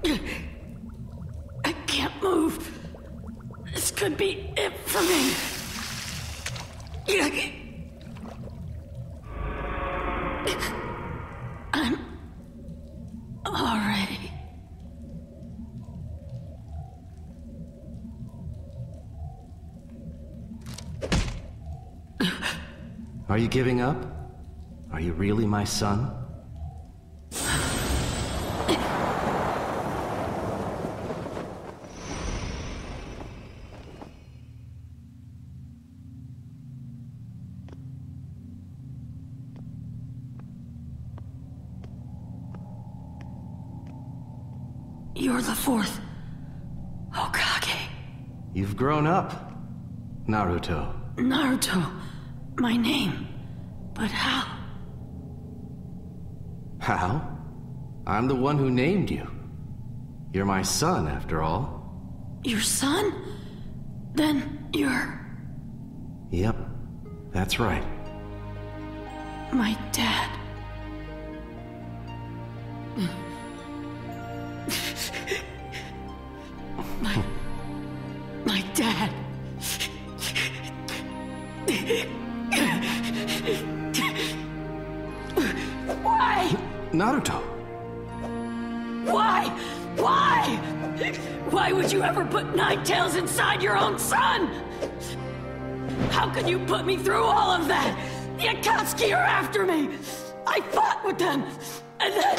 I can't move. This could be it for me. I'm all ready. Are you giving up? Are you really my son? You're the fourth Hokage. You've grown up, Naruto. Naruto, my name. But how? How? I'm the one who named you. You're my son, after all. Your son? Then you're... Yep, that's right. my dad. My dad. Why? Naruto. Why? Why? Why would you ever put 9 tails inside your own son? How could you put me through all of that? The Akatsuki are after me. I fought with them, and then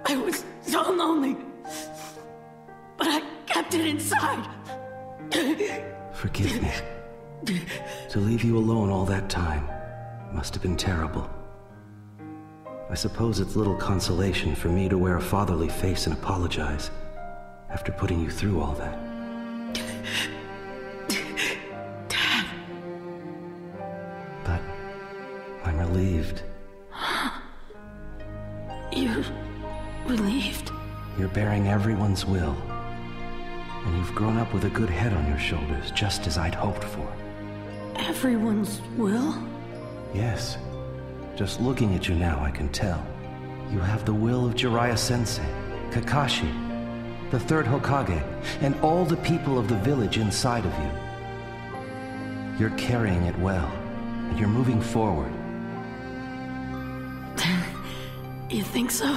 I was so lonely. But I kept it inside. Forgive me. To leave you alone all that time must have been terrible. I suppose it's little consolation for me to wear a fatherly face and apologize after putting you through all that. Dad. But I'm relieved. You're relieved? You're bearing everyone's will. And you've grown up with a good head on your shoulders, just as I'd hoped for. Everyone's will? Yes. Just looking at you now, I can tell. You have the will of Jiraiya-sensei, Kakashi, the third Hokage, and all the people of the village inside of you. You're carrying it well, and you're moving forward. You think so?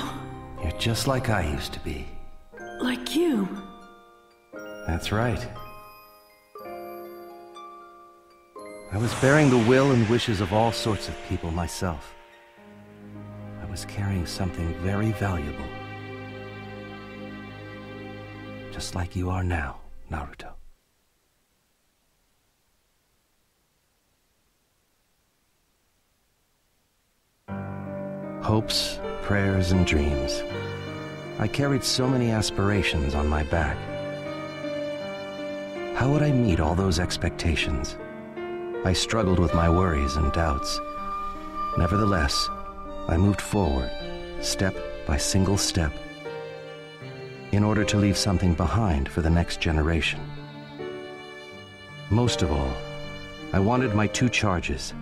You're just like I used to be. Like you? That's right. I was bearing the will and wishes of all sorts of people myself. I was carrying something very valuable. Just like you are now, Naruto. Hopes, prayers, and dreams. I carried so many aspirations on my back. How would I meet all those expectations? I struggled with my worries and doubts. Nevertheless, I moved forward, step by single step, in order to leave something behind for the next generation. Most of all, I wanted my 2 charges,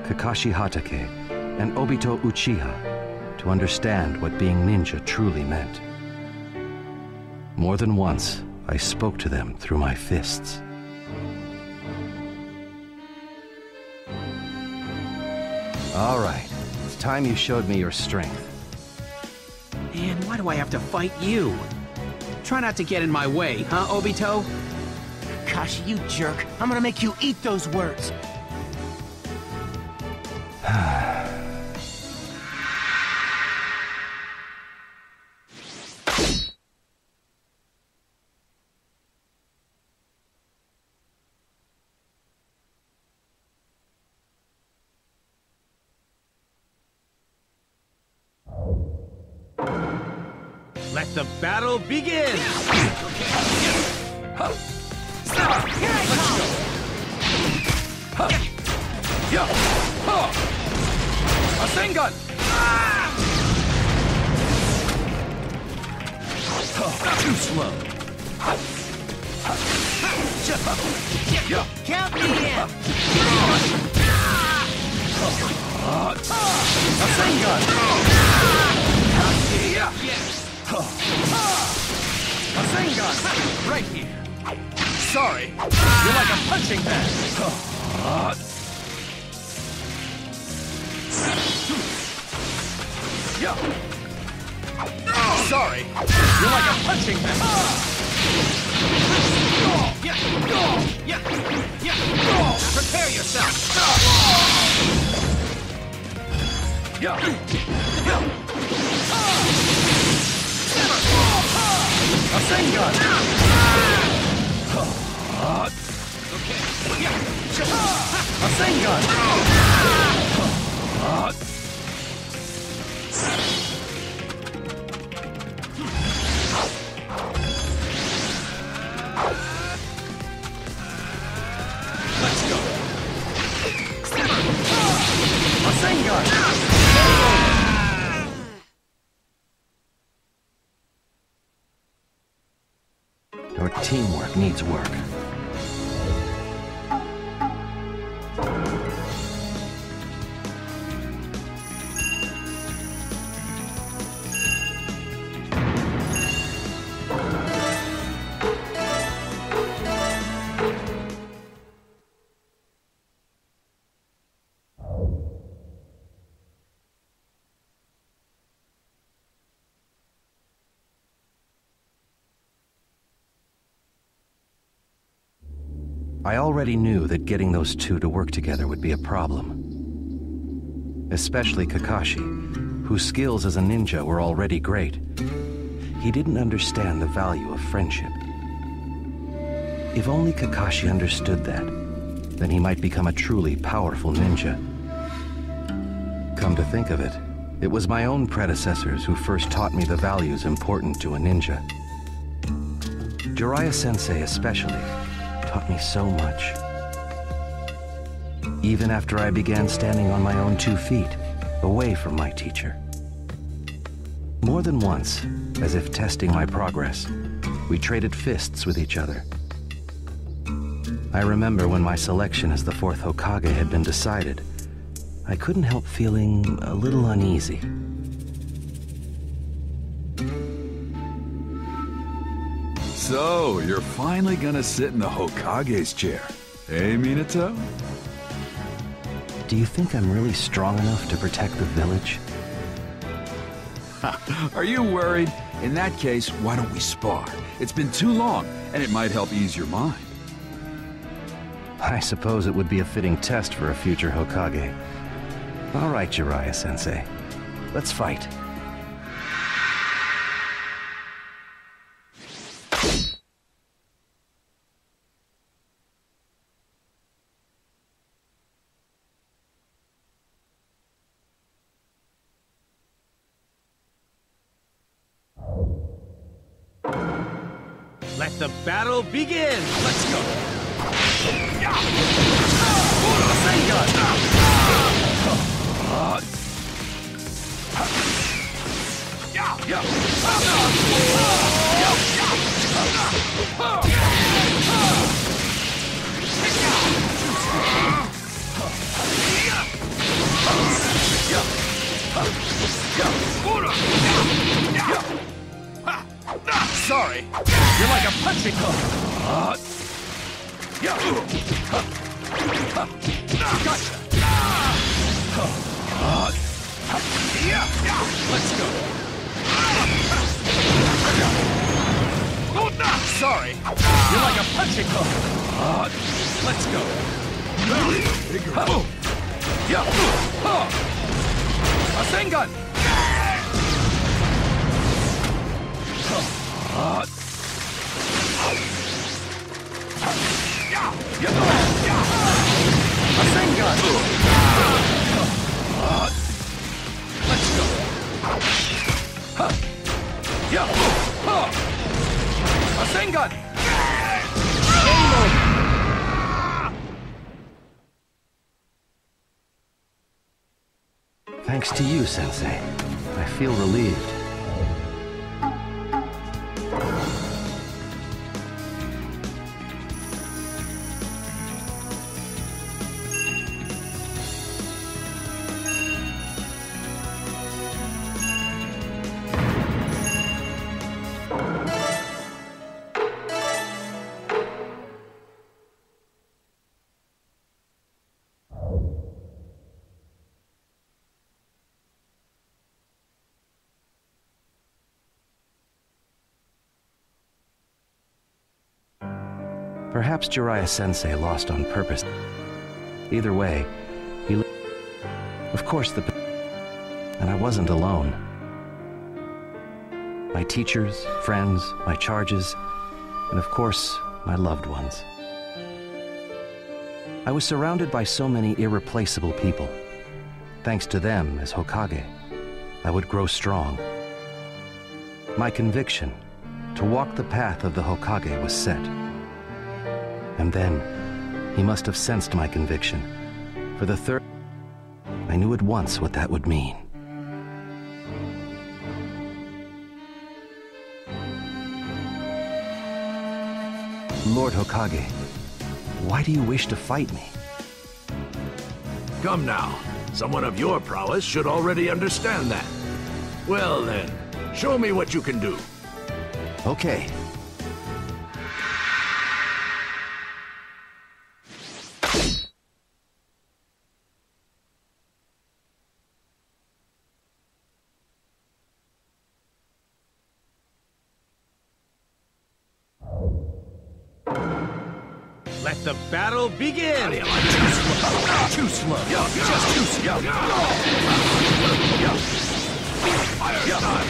Kakashi Hatake and Obito Uchiha, to understand what being ninja truly meant. More than once, I spoke to them through my fists. All right, it's time you showed me your strength. Man, why do I have to fight you? Try not to get in my way, huh, Obito? Kashi, you jerk. I'm gonna make you eat those words. Let the battle begin! Rasengan! Too slow! Count me in! Rasengan! Rasengan! Right here. Sorry. You're like a punching bag. Yeah. Sorry. You're like a punching bag. Yeah. Prepare yourself. Rasengan! Okay. Rasengan! Let's go. Rasengan! Your teamwork needs work. I already knew that getting those two to work together would be a problem. Especially Kakashi, whose skills as a ninja were already great. He didn't understand the value of friendship. If only Kakashi understood that, then he might become a truly powerful ninja. Come to think of it, it was my own predecessors who first taught me the values important to a ninja. Jiraiya-sensei especially taught me so much. Even after I began standing on my own 2 feet, away from my teacher. More than once, as if testing my progress, we traded fists with each other. I remember when my selection as the 4th Hokage had been decided, I couldn't help feeling a little uneasy. So, you're finally gonna sit in the Hokage's chair, eh, Minato? Do you think I'm really strong enough to protect the village? Are you worried? In that case, why don't we spar? It's been too long, and it might help ease your mind. I suppose it would be a fitting test for a future Hokage. All right, Jiraiya-sensei. Let's fight. Let the battle begin! Let's go! Sorry, you're like a punching bag. Gotcha. Let's go. Sorry, you're like a punching bag. Let's go. Rasengan. Rasengan. Let's go. Rasengan. Thanks to you, Sensei. I feel relieved. Perhaps Jiraiya-sensei lost on purpose. Either way, of course and I wasn't alone. My teachers, friends, my charges, and of course, my loved ones. I was surrounded by so many irreplaceable people. Thanks to them, as Hokage, I would grow strong. My conviction to walk the path of the Hokage was set. And then, he must have sensed my conviction. For the third, I knew at once what that would mean. Lord Hokage, why do you wish to fight me? Come now. Someone of your prowess should already understand that. Well then, show me what you can do. Okay. Let the battle begin! Too slow. Just too slow. Fire time.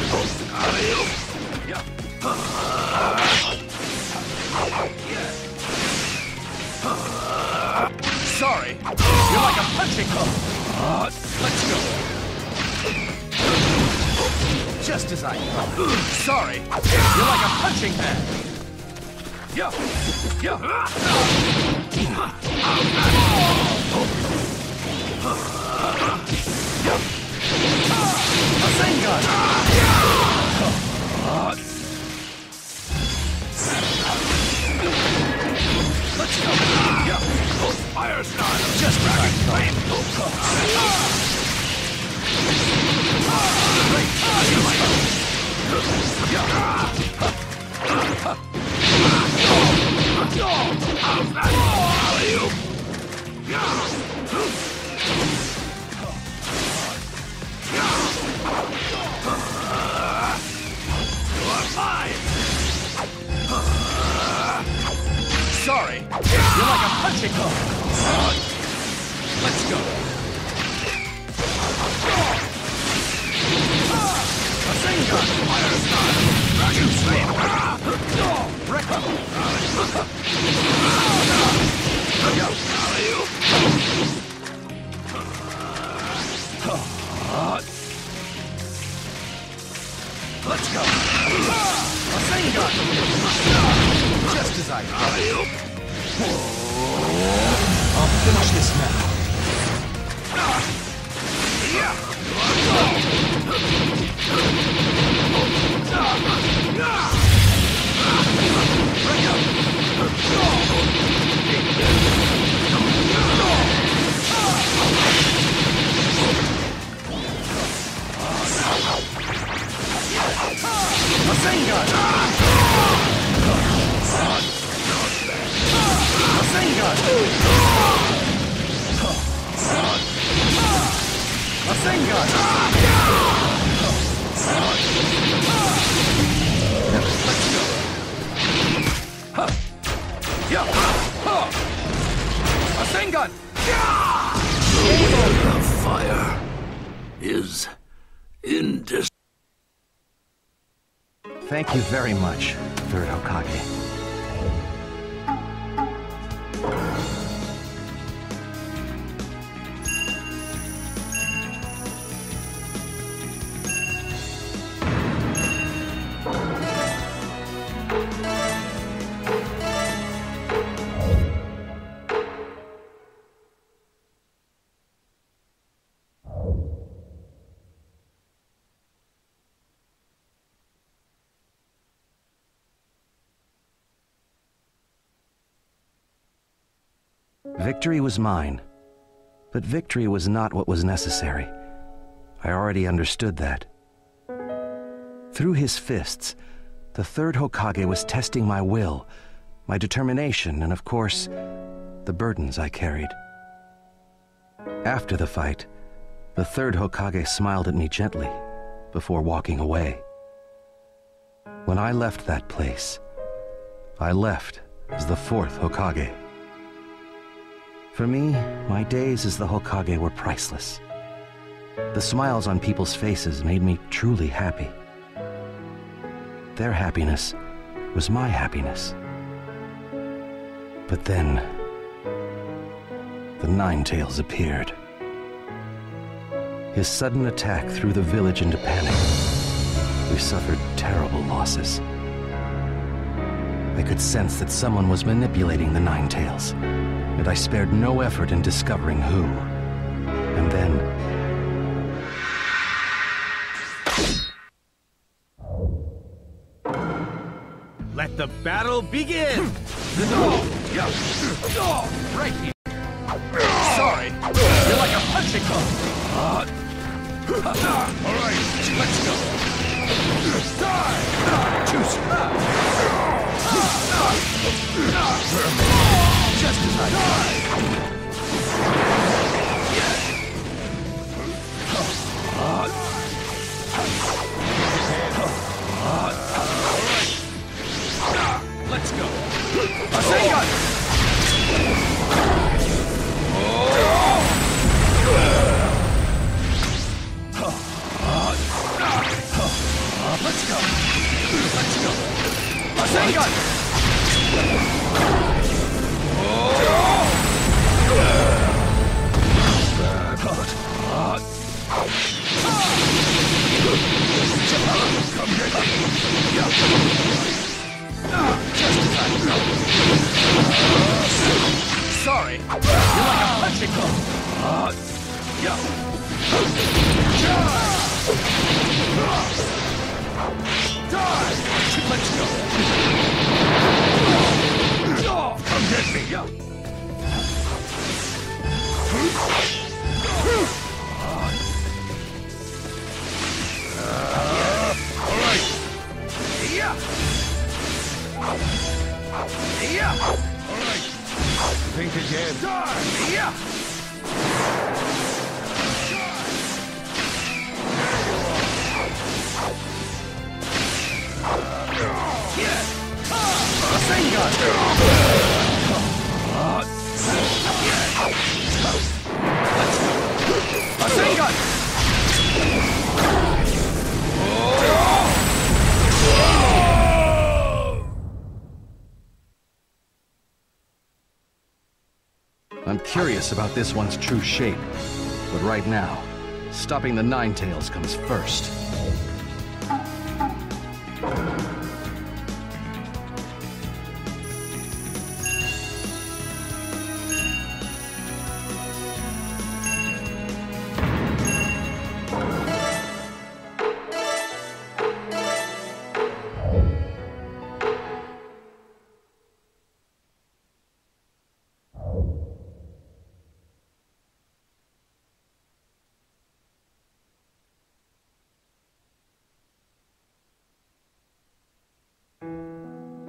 Sorry, you're like a punching ball. Let's go. Just as I thought. Sorry, you're like a punching bag. Let's go. Fire style. Just as I thought. Sorry, you're like a punching ball. Let's go. Rasengan! Fire style! Dragon Flame! Let's go. Rasengan! Just as I thought. I'll finish this now. Rasengan! Rasengan! Rasengan! Let's go. Rasengan! The fire is indescribable. Thank you very much, Third Hokage. Victory was mine, but victory was not what was necessary. I already understood that. Through his fists, the Third Hokage was testing my will, my determination, and of course, the burdens I carried. After the fight, the Third Hokage smiled at me gently before walking away. When I left that place, I left as the fourth Hokage. For me, my days as the Hokage were priceless. The smiles on people's faces made me truly happy. Their happiness was my happiness. But then, the Nine Tails appeared. His sudden attack threw the village into panic. We suffered terrible losses. I could sense that someone was manipulating the Nine Tails, and I spared no effort in discovering who. And then... Let the battle begin! Right here. Sorry, you're like a punching ball. All right, let's go. Die! Juice! Just as I die! Let's go. Agian! Let's go. Let's go. Agian! Come get me. Sorry, you're like a punching ball. Die! Let's go. Come get me. All right. Yeah. Yeah! Alright! Think again. Die! Yeah! I'm curious about this one's true shape, but right now, stopping the Nine Tails comes first.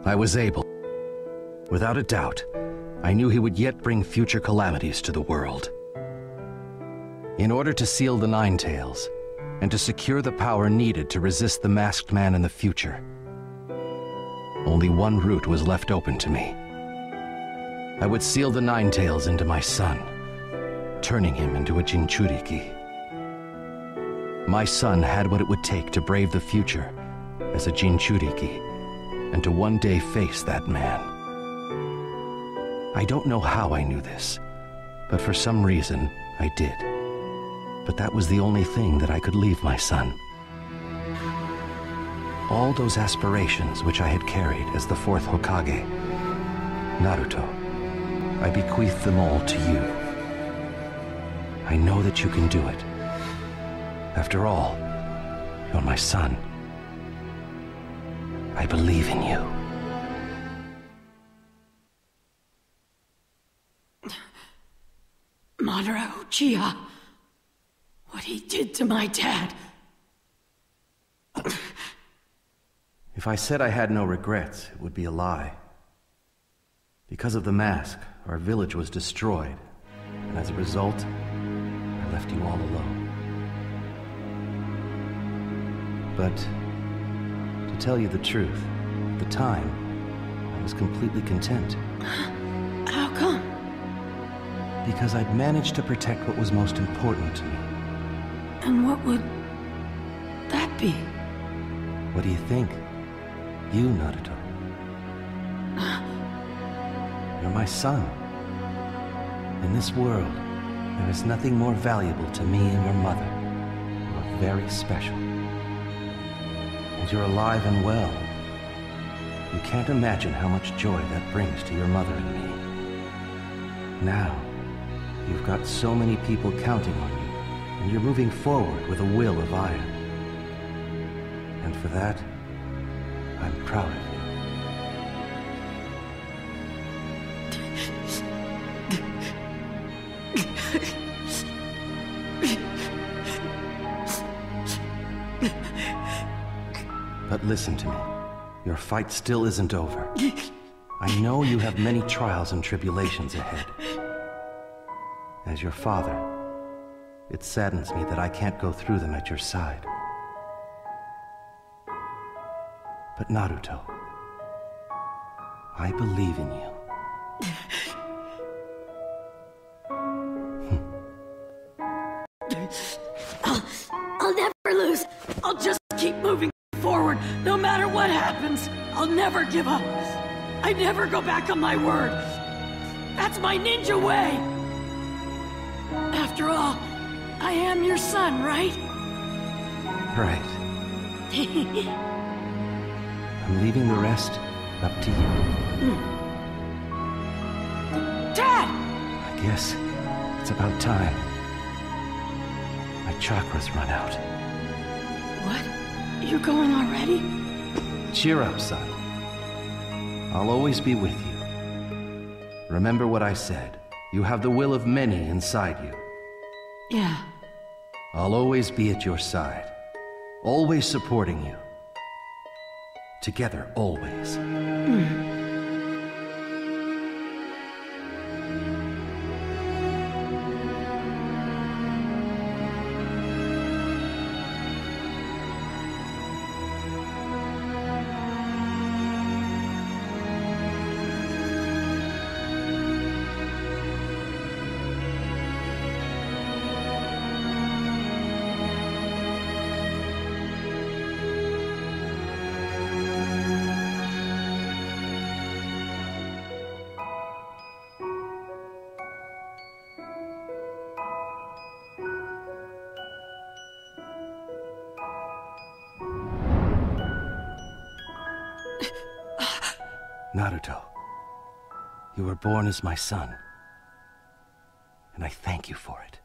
I was able. Without a doubt, I knew he would yet bring future calamities to the world. In order to seal the Nine Tails, and to secure the power needed to resist the masked man in the future, only one route was left open to me. I would seal the Nine Tails into my son, turning him into a Jinchuriki. My son had what it would take to brave the future as a Jinchuriki, and to one day face that man. I don't know how I knew this, but for some reason, I did. But that was the only thing that I could leave my son. All those aspirations which I had carried as the fourth Hokage, Naruto, I bequeath them all to you. I know that you can do it. After all, you're my son. I believe in you. Madara Uchiha. What he did to my dad. If I said I had no regrets, it would be a lie. Because of the mask, our village was destroyed, and as a result, I left you all alone. But, to tell you the truth, at the time, I was completely content. How come? Because I'd managed to protect what was most important to me. And what would that be? What do you think? You, Naruto. You're my son. In this world, there is nothing more valuable to me and your mother. You are very special. And you're alive and well. You can't imagine how much joy that brings to your mother and me. Now, you've got so many people counting on you, and you're moving forward with a will of iron. And for that, I'm proud of you. But listen to me. Your fight still isn't over. I know you have many trials and tribulations ahead. As your father, it saddens me that I can't go through them at your side. But Naruto, I believe in you. I'll never lose. I'll just keep moving forward, no matter what happens. I'll never give up. I never go back on my word. That's my ninja way. After all, I am your son, right? Right. I'm leaving the rest up to you. Dad! I guess it's about time. My chakras run out. What? You're going already? Cheer up, son. I'll always be with you. Remember what I said. You have the will of many inside you. Yeah. I'll always be at your side. Always supporting you. Together, always. Naruto, you were born as my son, and I thank you for it.